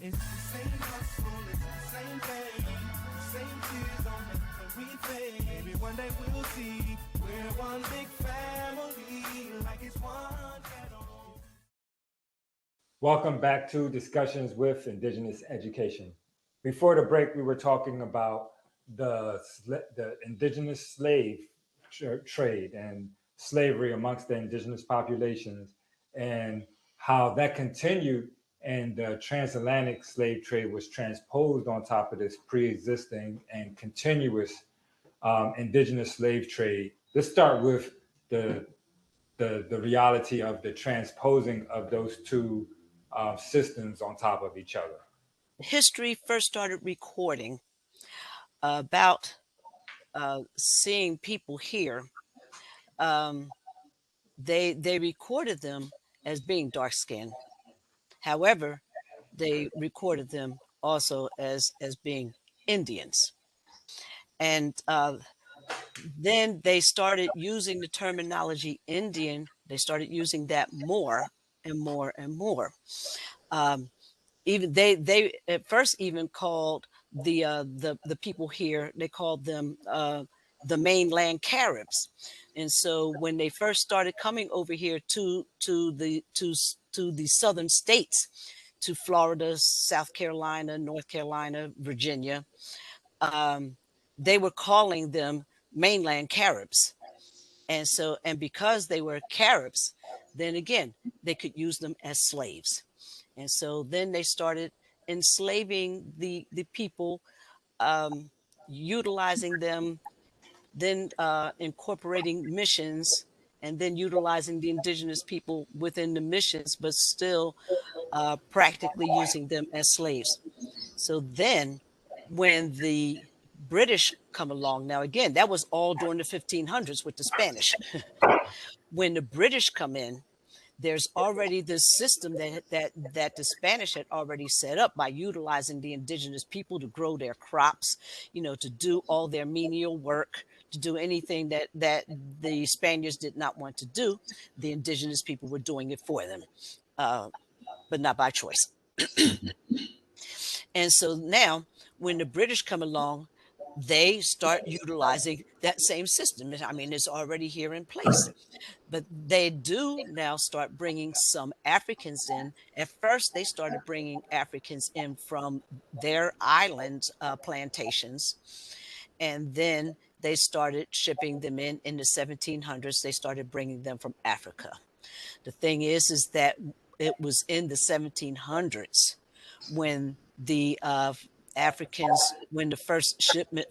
It's the same hustle, it's the same pain, the same tears don't make them repay. Maybe one day we'll see we're one big family, like it's one ghetto. Welcome back to Discussions with Indigenous Education. Before the break, we were talking about the indigenous slave trade and slavery amongst the indigenous populations, and how that continued, and the transatlantic slave trade was transposed on top of this pre-existing and continuous indigenous slave trade. Let's start with the the reality of the transposing of those two systems on top of each other. History first started recording about seeing people here. They recorded them as being dark skinned. However, they recorded them also as being Indians. And then they started using the terminology Indian. They started using that more and more and more. Even they at first even called the people here, they called them the mainland Caribs. And so when they first started coming over here to the southern states, to Florida, South Carolina, North Carolina, Virginia, they were calling them mainland Caribs. And so, and because they were Caribs, then again, they could use them as slaves. And so then they started enslaving the people, utilizing them, then incorporating missions, and then utilizing the indigenous people within the missions, but still practically using them as slaves. So then when the British come along, now again, that was all during the 1500s with the Spanish. When the British come in, there's already this system that the Spanish had already set up by utilizing the indigenous people to grow their crops, to do all their menial work, to do anything that the Spaniards did not want to do. The indigenous people were doing it for them, but not by choice. And so now when the British come along, they start utilizing that same system. I mean, it's already here in place. But they do now start bringing some Africans in. At first, they started bringing Africans in from their island plantations. And then they started shipping them in the 1700s. They started bringing them from Africa. The thing is that it was in the 1700s when the Africans, when the first shipment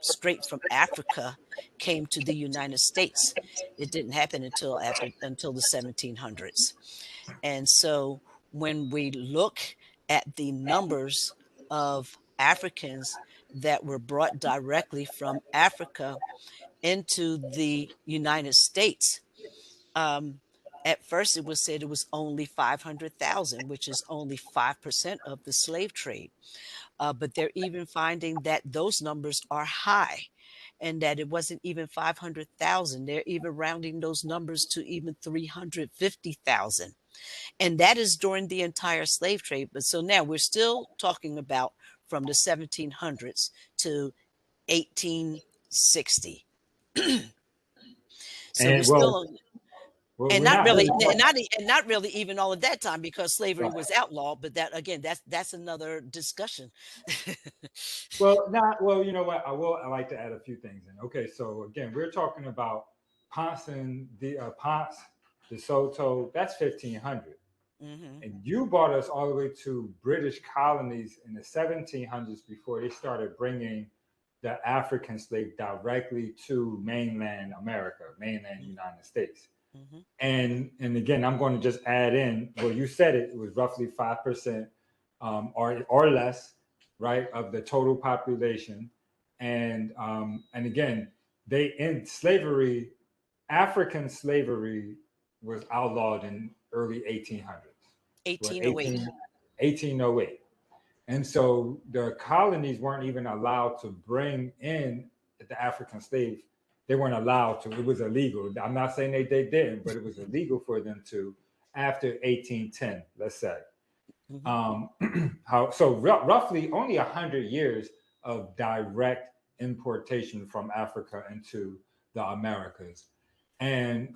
straight from Africa came to the United States. It didn't happen until the 1700s. And so when we look at the numbers of Africans that were brought directly from Africa into the United States, at first it was said it was only 500,000, which is only 5% of the slave trade. But they're even finding that those numbers are high, and that it wasn't even 500,000. They're even rounding those numbers to even 350,000. And that is during the entire slave trade. But so now we're still talking about from the 1700s to 1860. So we're And still, and we're not not really, really. and not really even all of that time, because slavery was outlawed. But that again, that's another discussion. Well, not well. You know what? I like to add a few things in. Okay, so again, we're talking about Ponce and the Ponce, de Soto. That's 1500, Mm-hmm. and you brought us all the way to British colonies in the 1700s before they started bringing the African slave directly to mainland America, mainland United States. Mm-hmm. And again, I'm going to just add in. Well, you said it was roughly 5% or less, right, of the total population. And again, they in slavery, African slavery was outlawed in early 1800s. What 1808. 1808. And so the colonies weren't even allowed to bring in the African slaves. They weren't allowed to. It was illegal. I'm not saying they didn't, but it was illegal for them to after 1810, let's say. Roughly only 100 years of direct importation from Africa into the Americas, and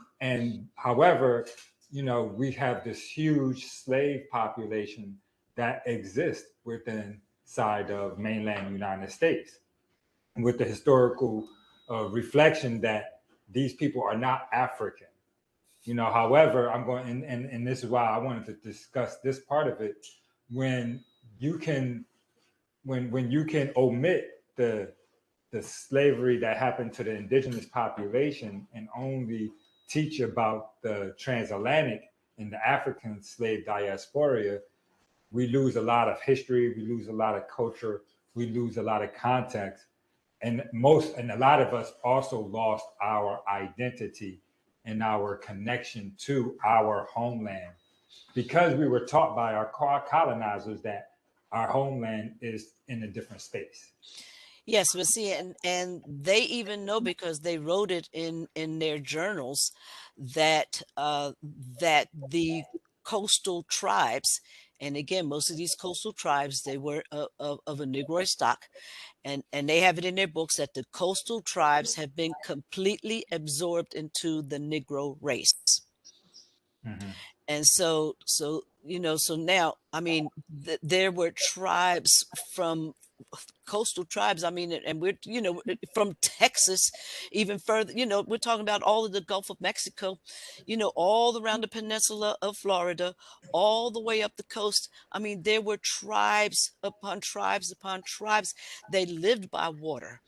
however, we have this huge slave population that exists within side of mainland United States, with the historical reflection that these people are not African. However, I'm going, and this is why I wanted to discuss this part of it. When you can, when you can omit the slavery that happened to the indigenous population and only teach about the transatlantic and the African slave diaspora, we lose a lot of history, we lose a lot of culture, we lose a lot of context, and a lot of us also lost our identity and our connection to our homeland because we were taught by our colonizers that our homeland is in a different space. Yes, but see, and they even know because they wrote it in their journals that that the coastal tribes, and again, most of these coastal tribes, they were of a Negroid stock, and they have it in their books that the coastal tribes have been completely absorbed into the Negro race. Mm-hmm. And so so now, I mean, there were tribes from coastal tribes. I mean, and we're from Texas, even further. We're talking about all of the Gulf of Mexico, all around the peninsula of Florida, all the way up the coast. I mean, there were tribes upon tribes upon tribes. They lived by water.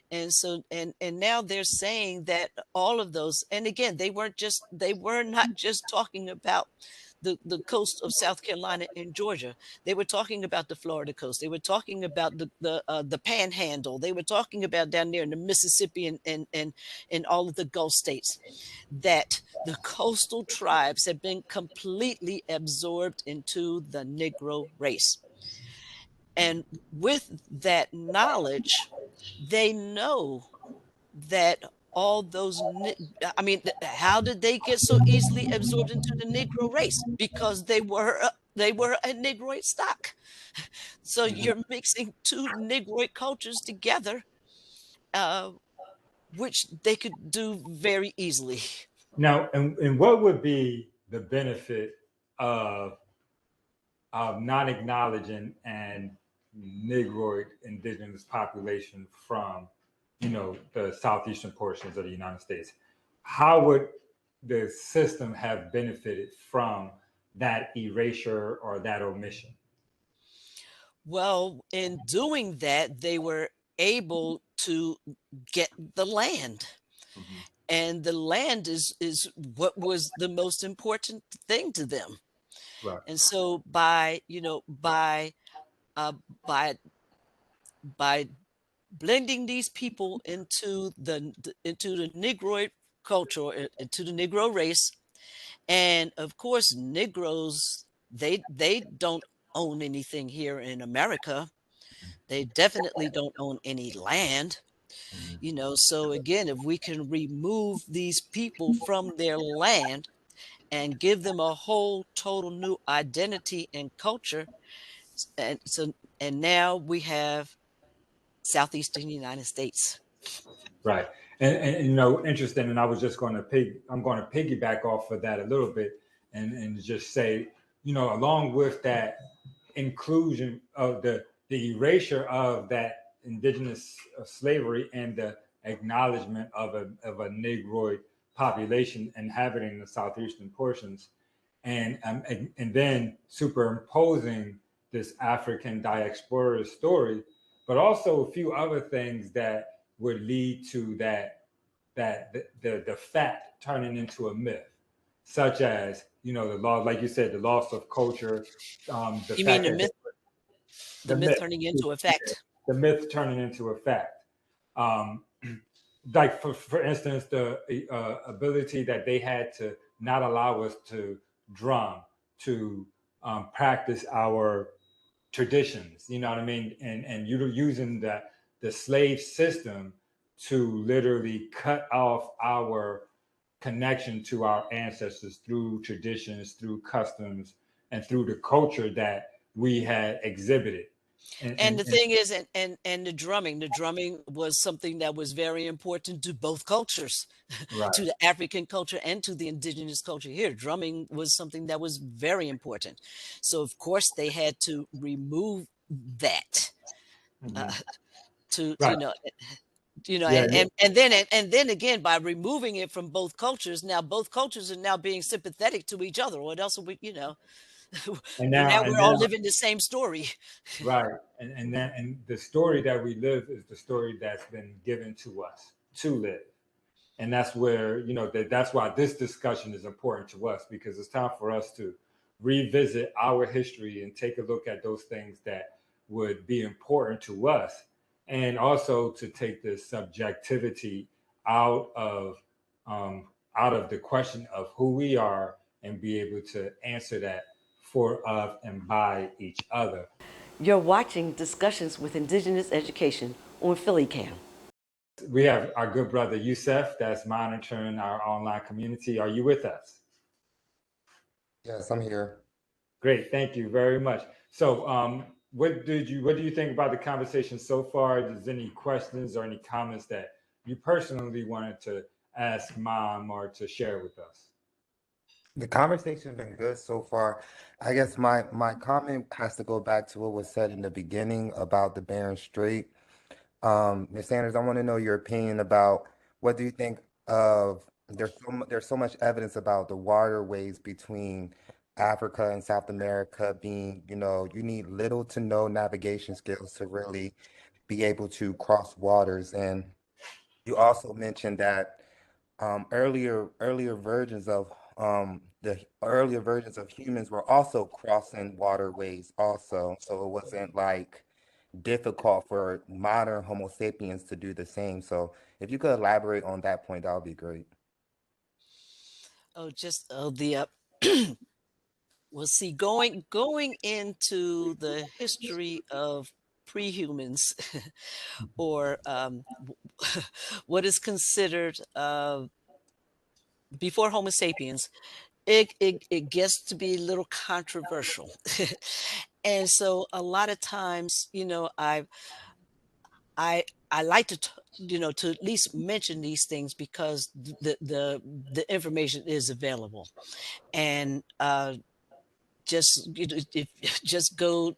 And so and now they're saying that all of those, and again, they were not just talking about the coast of South Carolina and Georgia. They were talking about the Florida coast. They were talking about the Panhandle. They were talking about down there in the Mississippi and all of the Gulf states. That the coastal tribes have been completely absorbed into the Negro race. And with that knowledge, they know that all those, I mean, how did they get so easily absorbed into the Negro race? Because they were a Negroid stock. So Mm-hmm. you're mixing two Negroid cultures together, uh, which they could do very easily. Now, and what would be the benefit of not acknowledging and Negroid indigenous population from, the southeastern portions of the United States? How would the system have benefited from that erasure or that omission? Well, in doing that, they were able to get the land. Mm-hmm. And the land is what was the most important thing to them. Right. And so by uh, by by blending these people into the Negroid culture, into the Negro race, and of course Negroes, they don't own anything here in America. They definitely don't own any land. Mm-hmm. So again, if we can remove these people from their land and give them a whole total new identity and culture, and now we have southeastern United States. Right. And interesting. And I was just going to I'm going to piggyback off of that a little bit and just say, along with that inclusion of the erasure of that indigenous slavery and the acknowledgement of a Negroid population inhabiting the southeastern portions, and then superimposing this African diaspora story, but also a few other things that would lead to the fact turning into a myth, such as the law, like you said, the loss of culture, the You mean fact that the the myth myth, turning into effect? the myth turning into a fact. Um, like for instance, the ability that they had to not allow us to drum, to practice our traditions. You know what I mean? And you're using the slave system to literally cut off our connection to our ancestors through traditions, through customs, and through the culture that we had exhibited. And the thing is, and the drumming was something that was very important to both cultures, right. to the African culture and to the indigenous culture here. Drumming was something that was very important. So of course they had to remove that, uh, to Right. Yeah. and then again, by removing it from both cultures, now both cultures are now being sympathetic to each other. What else are we, And now now, we're all living the same story. right. And the story that we live is the story that's been given to us to live. And that's where, that's why this discussion is important to us, because it's time for us to revisit our history and take a look at those things that would be important to us, and also to take the subjectivity out of out of the question of who we are, and be able to answer that for, of, and by each other. You're watching Discussions with Indigenous Education on PhillyCam. We have our good brother Yousef that's monitoring our online community. Are you with us? Yes, I'm here. Great, thank you very much. So, what do you think about the conversation so far? Is any questions or any comments that you personally wanted to ask Mom or to share with us? The conversation's been good so far. I guess my comment has to go back to what was said in the beginning about the Bering Strait. Ms. Sanders, I want to know your opinion about what do you think of there's so much evidence about the waterways between Africa and South America being, you need little to no navigation skills to really be able to cross waters. And you also mentioned that earlier versions of the earlier versions of humans were also crossing waterways also. So it wasn't like difficult for modern Homo sapiens to do the same. So if you could elaborate on that point, that would be great. Oh, just the well, see, going into the history of prehumans, or what is considered before Homo sapiens, it gets to be a little controversial. And so a lot of times, I I like to to at least mention these things because the information is available. And just if just go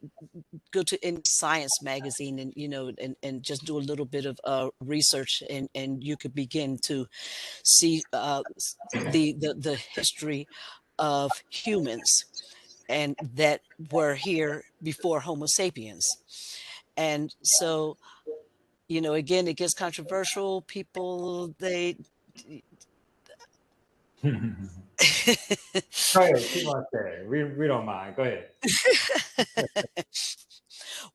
to any science magazine, and and just do a little bit of research, and you could begin to see the history of humans, and that were here before Homo sapiens. And so, again, it gets controversial. People, they Go ahead, keep on saying. We don't mind. Go ahead.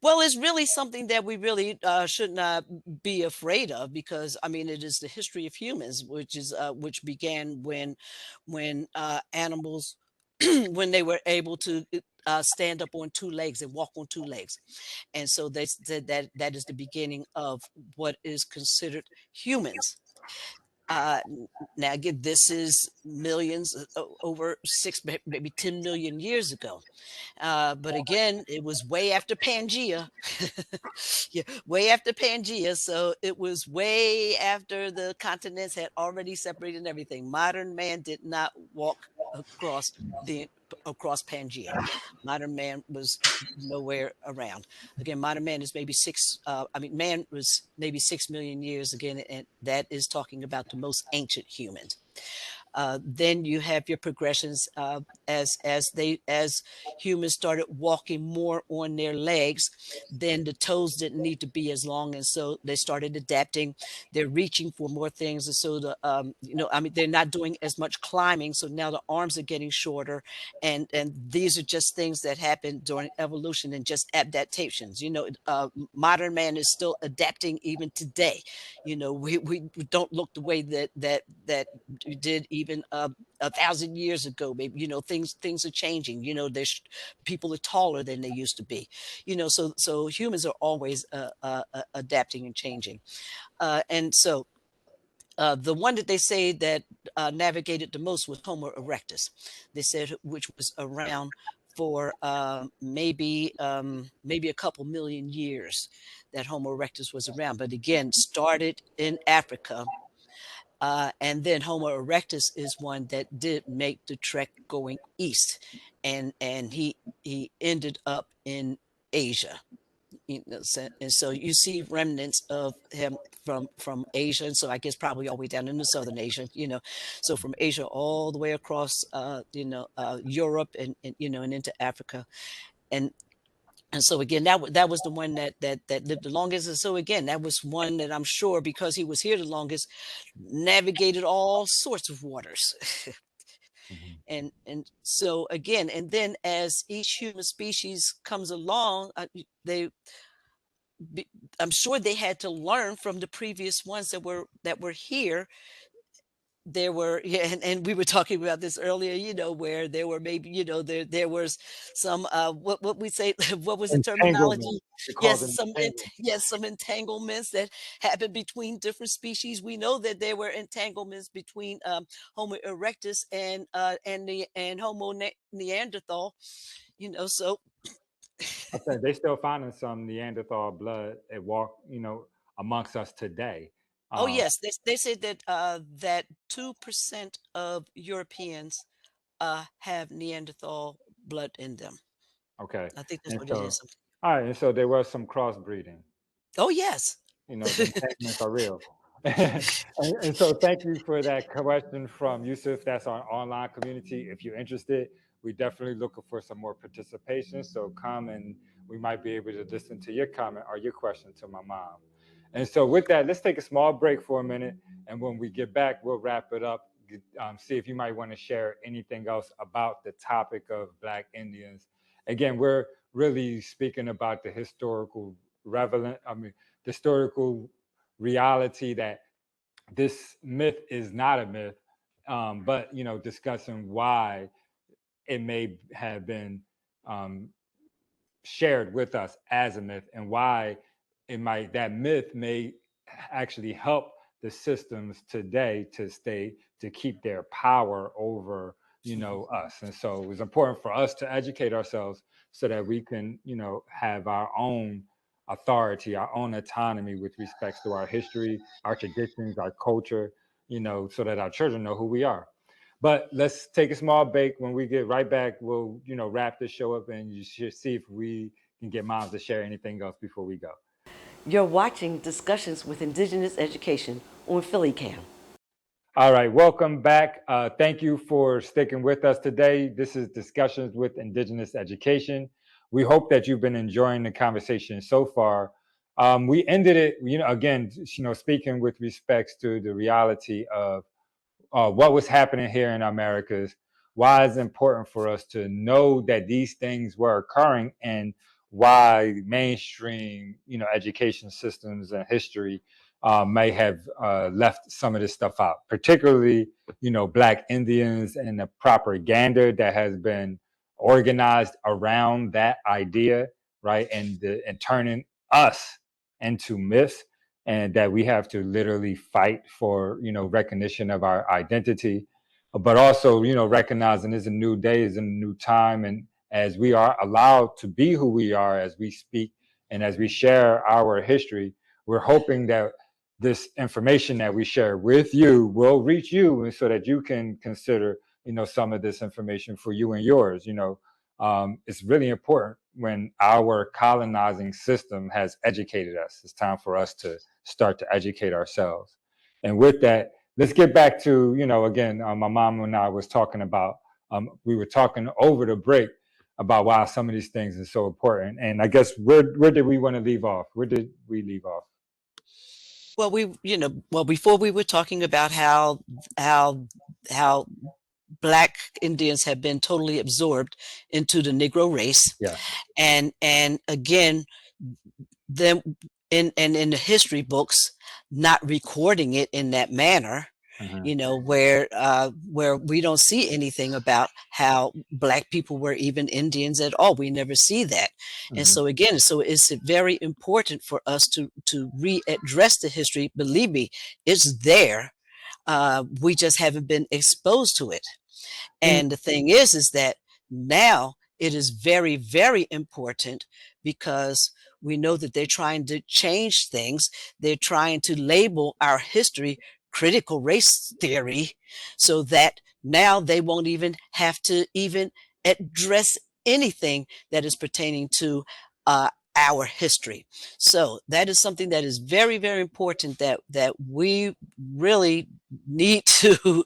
well, it's really something that we really should not be afraid of, because I mean, it is the history of humans, which began when animals when they were able to stand up on two legs and walk on two legs. And so they said that that is the beginning of what is considered humans. Now, again, this is millions, over maybe 10 million years ago. But again, it was way after Pangea. Yeah, way after Pangea. So it was way after the continents had already separated and everything. Modern man did not walk across across Pangea. Modern man was nowhere around. Again, modern man is maybe man was maybe 6 million years again, and that is talking about the most ancient humans. Then you have your progressions, as humans started walking more on their legs, then the toes didn't need to be as long, and so they started adapting. They're reaching for more things, and so they're not doing as much climbing, so now the arms are getting shorter, and these are just things that happen during evolution and just adaptations. Modern man is still adapting even today. We don't look the way that we did even 1,000 years ago. Maybe things are changing. There's people are taller than they used to be. So humans are always adapting and changing. And so the one that they say that navigated the most was Homo erectus. They said, which was around for maybe a couple million years that Homo erectus was around, but again started in Africa, and then Homo erectus is one that did make the trek going east, and he ended up in Asia. And so you see remnants of him from Asia, and so I guess probably all the way down into southern Asia, so from Asia all the way across Europe and and into Africa, and so again that was the one that lived the longest. And so again, that was one that I'm sure, because he was here the longest, navigated all sorts of waters. Mhm. And so again, and then as each human species comes along, I'm sure they had to learn from the previous ones that were here. There were, yeah, and we were talking about this earlier, where there were maybe, there was some what we say, what was the Entanglement. terminology? They call Yes, them some entanglement. some entanglements that happened between different species. We know that there were entanglements between Homo erectus and Homo Neanderthal, so I said they still finding some Neanderthal blood at walk, amongst us today. oh Um, yes, they said that that 2% of Europeans have Neanderthal blood in them. okay, I think that's and what it so is. all right, and so there was some crossbreeding. Oh yes. The entanglements are real. And so thank you for that question from Yousef. That's our online community. If you're interested, we definitely looking for some more participation. So come and we might be able to listen to your comment or your question to my mom. And so with that, let's take a small break for a minute. And when we get back, we'll wrap it up. See if you might want to share anything else about the topic of Black Indians. Again, we're really speaking about the historical the historical reality that this myth is not a myth, but discussing why it may have been um, shared with us as a myth, and why that myth may actually help the systems today to keep their power over us. And so it was important for us to educate ourselves so that we can have our own authority, our own autonomy with respects to our history, our traditions, our culture, so that our children know who we are. But let's take a small break. When we get right back, we'll wrap this show up, and you should see if we can get moms to share anything else before we go. You're watching Discussions with Indigenous Education on PhillyCam. All right, welcome back. Thank you for sticking with us today. This is Discussions with Indigenous Education. We hope that you've been enjoying the conversation so far. We ended it, again, speaking with respects to the reality of what was happening here in Americas, why it's important for us to know that these things were occurring, and why mainstream, education systems and history may have left some of this stuff out, particularly, Black Indians and the propaganda that has been organized around that idea, right? And turning us into myths, and that we have to literally fight for recognition of our identity, but also recognizing it's a new day, is a new time, and as we are allowed to be who we are, as we speak and as we share our history, we're hoping that this information that we share with you will reach you, and so that you can consider some of this information for you and yours. It's really important when our colonizing system has educated us. It's time for us to start to educate ourselves. And with that, let's get back to, again, my mom and I was talking about, we were talking over the break about why some of these things are so important. And I guess where did we want to leave off? Where did we leave off? Well, before we were talking about how Black Indians have been totally absorbed into the Negro race, Yeah. and again, them in the history books not recording it in that manner, Mm-hmm. where we don't see anything about how Black people were even Indians at all. We never see that. And Mm-hmm. so again, so it's very important for us to readdress the history. Believe me, it's there. We just haven't been exposed to it. And And the thing is that now it is very, very important because we know that they're trying to change things. They're trying to label our history critical race theory so that now they won't even have to even address anything that is pertaining to our history. So that is something that is very, very important that we really need to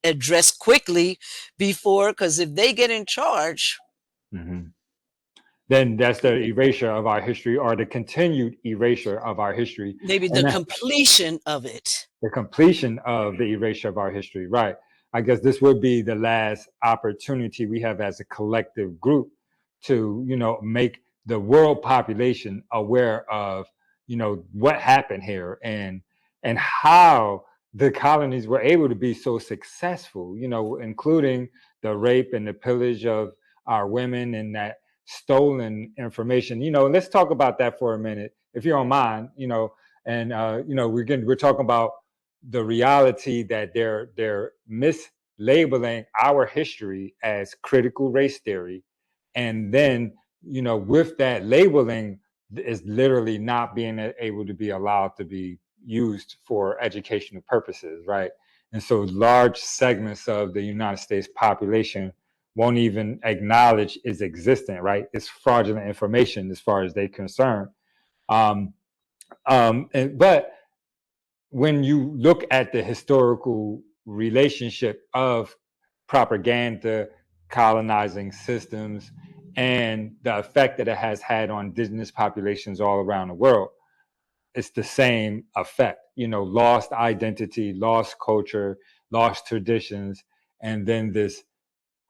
address quickly before, because if they get in charge, then that's the erasure of our history, or the continued erasure of our history. maybe the completion of it. The completion of the erasure of our history, right? I guess this would be the last opportunity we have as a collective group to, make the world population aware of, what happened here and how the colonies were able to be so successful, including the rape and the pillage of our women and that stolen information. Let's talk about that for a minute, if you don't mind. And we're talking about the reality that they're mislabeling our history as critical race theory, and then with that labeling is literally not being able to be allowed to be used for educational purposes, right? And so large segments of the United States population won't even acknowledge its existence, right? It's fraudulent information as far as they're concerned. But when you look at the historical relationship of propaganda, colonizing systems, and the effect that it has had on indigenous populations all around the world, it's the same effect. Lost identity, lost culture, lost traditions, and then this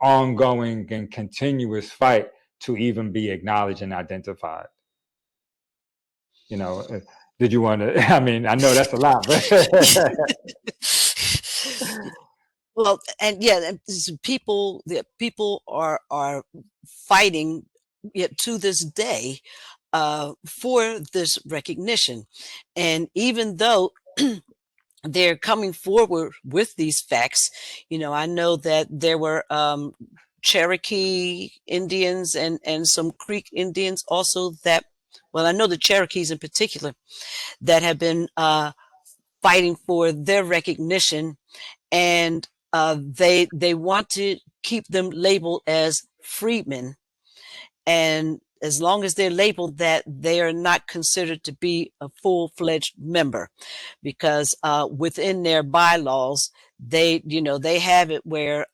ongoing and continuous fight to even be acknowledged and identified. Did you want to? I mean, I know that's a lot, but Well, and yeah, people are fighting yet to this day for this recognition, and even though they're coming forward with these facts, I know that there were Cherokee Indians and some Creek Indians also that, well, I know the Cherokees in particular that have been fighting for their recognition, and they want to keep them labeled as freedmen, and as long as they're labeled that, they are not considered to be a full-fledged member, because within their bylaws they have it where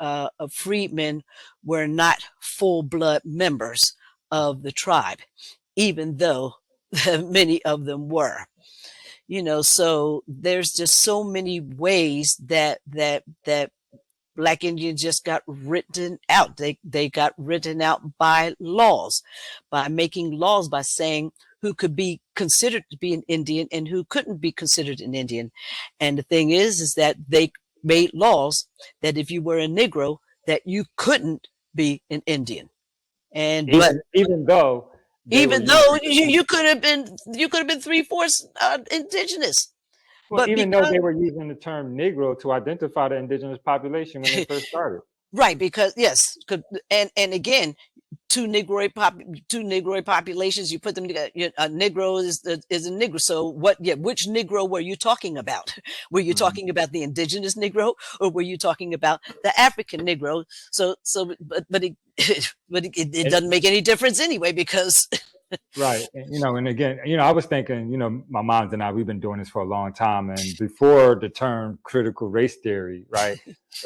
freedmen were not full-blood members of the tribe, even though many of them were. So there's just so many ways that Black Indians just got written out. They got written out by laws, by making laws, by saying who could be considered to be an Indian and who couldn't be considered an Indian. And the thing is that they made laws that if you were a Negro, that you couldn't be an Indian. And even though you could have been 3/4 indigenous. Well, But even though they were using the term Negro to identify the indigenous population when they first started. Right, because yes, and again, two Negroid populations, you put them together. A Negro is a Negro. So what? Yeah, which Negro were you talking about? Were you talking about the indigenous Negro, or were you talking about the African Negro? But it doesn't make any difference anyway, because right. And again, I was thinking, my moms and I, we've been doing this for a long time, and before the term critical race theory, right,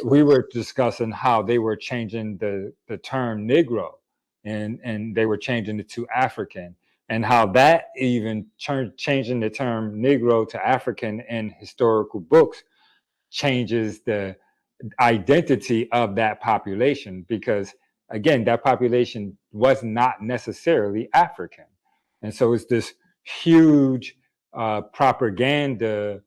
we were discussing how they were changing the term Negro, and they were changing it to African, and how that even changing the term Negro to African in historical books changes the identity of that population, because again, that population was not necessarily African. And so it's this huge propaganda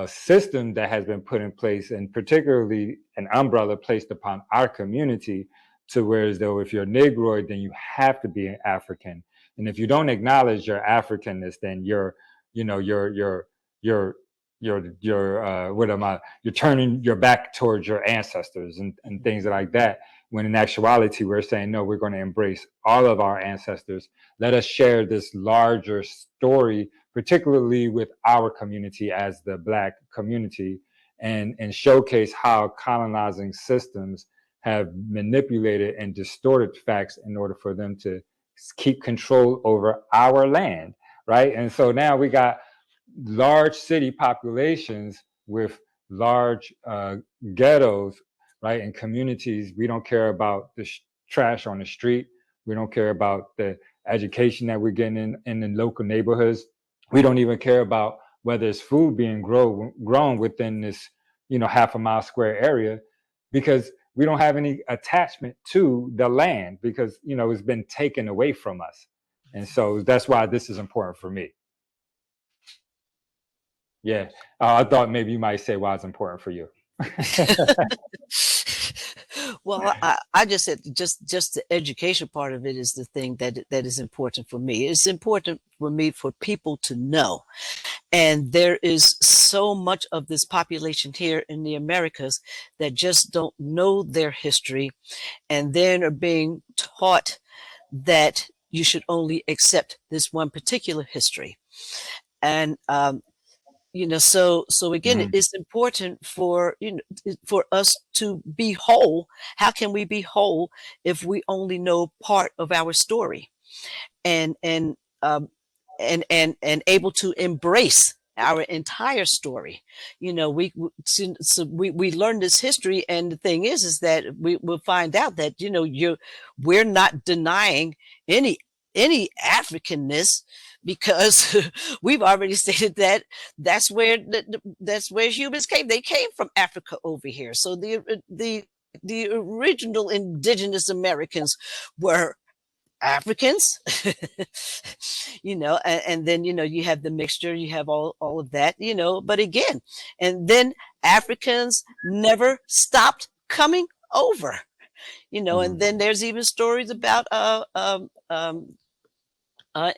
system that has been put in place, and particularly an umbrella placed upon our community, to where as though if you're Negroid, then you have to be an African. And if you don't acknowledge your Africanness, then you're turning your back towards your ancestors and things like that. when in actuality, we're saying, no, we're going to embrace all of our ancestors. Let us share this larger story, particularly with our community as the Black community, and showcase how colonizing systems have manipulated and distorted facts in order for them to keep control over our land, right? And so now we got large city populations with large ghettos, right? And communities. We don't care about the trash on the street. We don't care about the education that we're getting in the local neighborhoods. We don't even care about whether it's food being grown within this, half a mile square area, because we don't have any attachment to the land because, it's been taken away from us. And so that's why this is important for me. Yeah. I thought maybe you might say why it's important for you. Well, I just said just the education part of it is the thing that is important for me. It's important for me for people to know. And there is so much of this population here in the Americas that just don't know their history, and then are being taught that you should only accept this one particular history. And so again, it's important for for us to be whole. How can we be whole if we only know part of our story, and able to embrace our entire story? We learn this history, and the thing is that we will find out that we're not denying any Africanness, because we've already stated that that's where humans came. They came from Africa over here. So the original indigenous Americans were Africans, and then, you have the mixture, you have all of that, but again, and then Africans never stopped coming over, and then there's even stories about,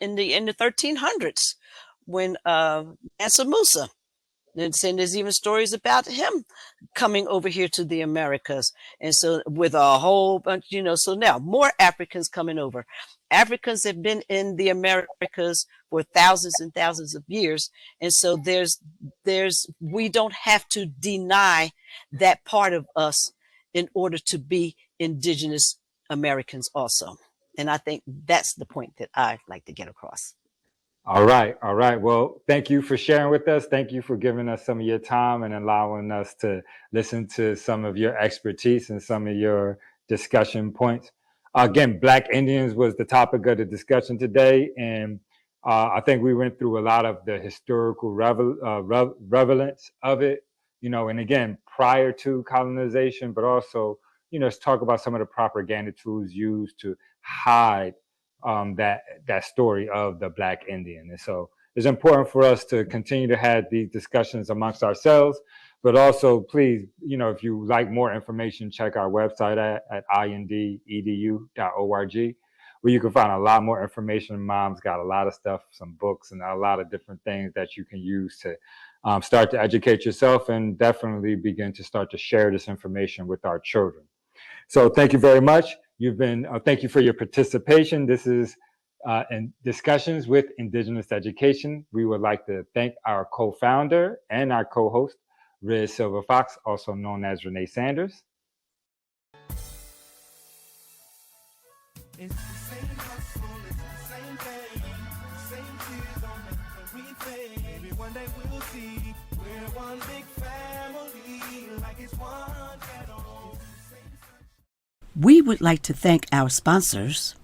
in the 1300s when Mansa Musa, and there's even stories about him coming over here to the Americas. And so with a whole bunch, so now more Africans coming over. Africans have been in the Americas for thousands and thousands of years. And so we don't have to deny that part of us in order to be indigenous Americans also. And I think that's the point that I'd like to get across. All right. Well, thank you for sharing with us. Thank you for giving us some of your time and allowing us to listen to some of your expertise and some of your discussion points. Again, Black Indians was the topic of the discussion today. And I think we went through a lot of the historical relevance of it, and again, prior to colonization, but also, let's talk about some of the propaganda tools used to hide that story of the Black Indian. And so it's important for us to continue to have these discussions amongst ourselves, but also please, if you like more information, check our website at indedu.org, where you can find a lot more information. Mom's got a lot of stuff, some books and a lot of different things that you can use to start to educate yourself and definitely begin to start to share this information with our children. So thank you very much. Thank you for your participation. This is in Discussions with Indigenous Education. We would like to thank our co-founder and our co-host, Riz Silver Fox, also known as Renee Sanders. It's the same hustle, it's the same thing, same tears on the we fade. Maybe one day we'll see we're one big family, like it's one ghetto. We would like to thank our sponsors: